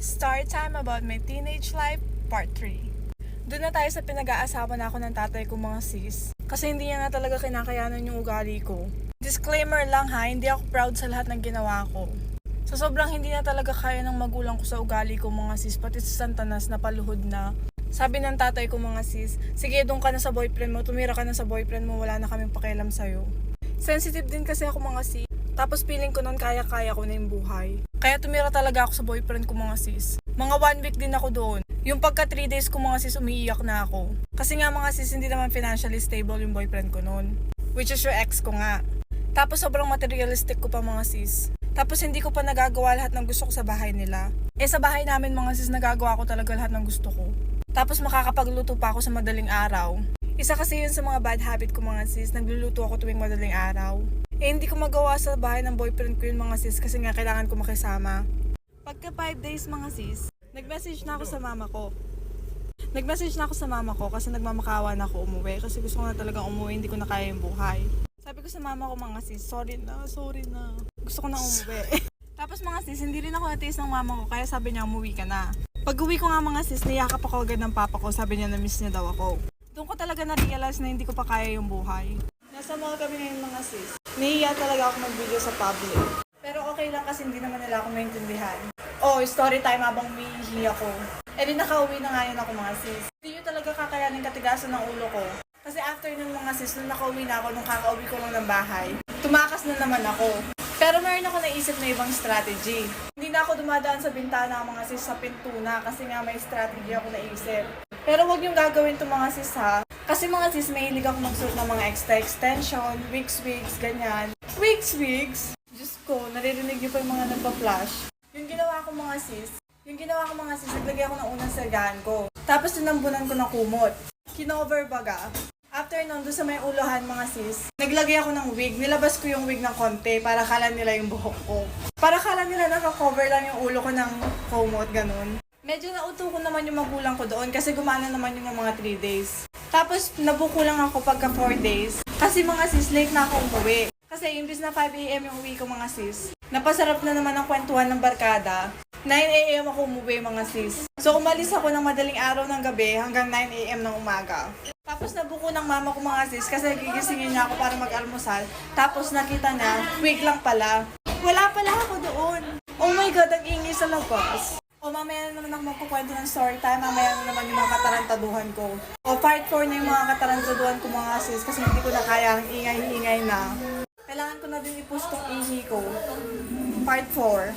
Story time about my teenage life, part 3. Doon na tayo sa pinag-aasawa na ako ng tatay ko mga sis. Kasi hindi niya na talaga kinakayanan yung ugali ko. Disclaimer lang ha, hindi ako proud sa lahat ng ginawa ko. So sobrang hindi na talaga kaya ng magulang ko sa ugali ko mga sis, pati sa Santanas na paluhod na. Sabi ng tatay ko mga sis, sige doon ka na sa boyfriend mo, tumira ka na sa boyfriend mo, wala na kaming pakialam sa'yo. Sensitive din kasi ako mga sis. Tapos feeling ko nun kaya-kaya ko na yung buhay. Kaya tumira talaga ako sa boyfriend ko mga sis. Mga 1 week din ako doon. Yung pagka 3 days ko mga sis, umiiyak na ako. Kasi nga mga sis, hindi naman financially stable yung boyfriend ko noon. Which is your ex ko nga. Tapos sobrang materialistic ko pa mga sis. Tapos hindi ko pa nagagawa lahat ng gusto ko sa bahay nila. Sa bahay namin mga sis, nagagawa ko talaga lahat ng gusto ko. Tapos makakapagluto pa ako sa madaling araw. Isa kasi yun sa mga bad habit ko mga sis, nagluluto ako tuwing madaling araw. Hindi ko magawa sa bahay ng boyfriend ko yun mga sis kasi nga kailangan ko makisama. Pagka 5 days mga sis, nag-message na ako sa mama ko. Kasi nagmamakawa na ako umuwi kasi gusto ko na talagang umuwi, hindi ko na kaya yung buhay. Sabi ko sa mama ko mga sis, sorry na. Gusto ko na umuwi. Tapos mga sis, hindi rin ako natiis ng mama ko kaya sabi niya umuwi ka na. Pag uwi ko nga mga sis, niyakap ako agad ng papa ko, sabi niya na miss niya daw ako. Doon ko talaga na-realize na hindi ko pa kaya yung buhay. Nasa mall kami ngayon mga sis. Nahiya talaga ako mag-video sa public. Pero okay lang kasi hindi naman nila ako maintindihan. Story time habang umiihi ako. Di nakauwi na ngayon ako mga sis. Hindi nyo talaga kakayanin katigasan ng ulo ko. Kasi after nun mga sis, nung nakauwi na ako, nung kakauwi ko lang ng bahay, tumakas na naman ako. Pero meron ako naisip na ibang strategy. Hindi na ako dumadaan sa bintana mga sis sa pinto na kasi nga may strategy ako naisip. Pero wag yung gagawin to mga sis ha. Kasi mga sis, mahilig ako magsuot ng mga extra extension, wigs, ganyan. Wigs? Diyos ko, naririnig niyo pa yung mga nagpa-flash. Yung ginawa ko mga sis, naglagay ako ng unang sirgahan ko. Tapos tinambunan ko ng kumot. Kinover baga. After nun, doon sa may uluhan mga sis, naglagay ako ng wig. Nilabas ko yung wig ng konti para kala nila yung buhok ko. Para kala nila naka-cover lang yung ulo ko ng kumot, ganun. Medyo nauto ko naman yung magulang ko doon kasi gumana naman yung mga 3 days. Tapos nabuko lang ako pagka 4 days. Kasi mga sis, late na ako umuwi. Kasi imbis na 5 AM yung uwi ko mga sis, napasarap na naman ang kwentuhan ng barkada. 9 AM ako umuwi mga sis. So umalis ako ng madaling araw ng gabi hanggang 9 AM ng umaga. Tapos nabuko ng mama ko mga sis kasi gigisingin niya ako para mag-almusal. Tapos nakita niya, wig lang pala. Wala pala ako doon. Oh my God, ang ingay sa labas. Mamaya na naman ako magkukwento ng story time. Mamaya na naman yung mga katarantaduhan ko. Part 4 na yung mga katarantaduhan ko mga sis kasi hindi ko na kaya ang ingay-ingay na. Kailangan ko na din i-push tong ihi ko. Part 4.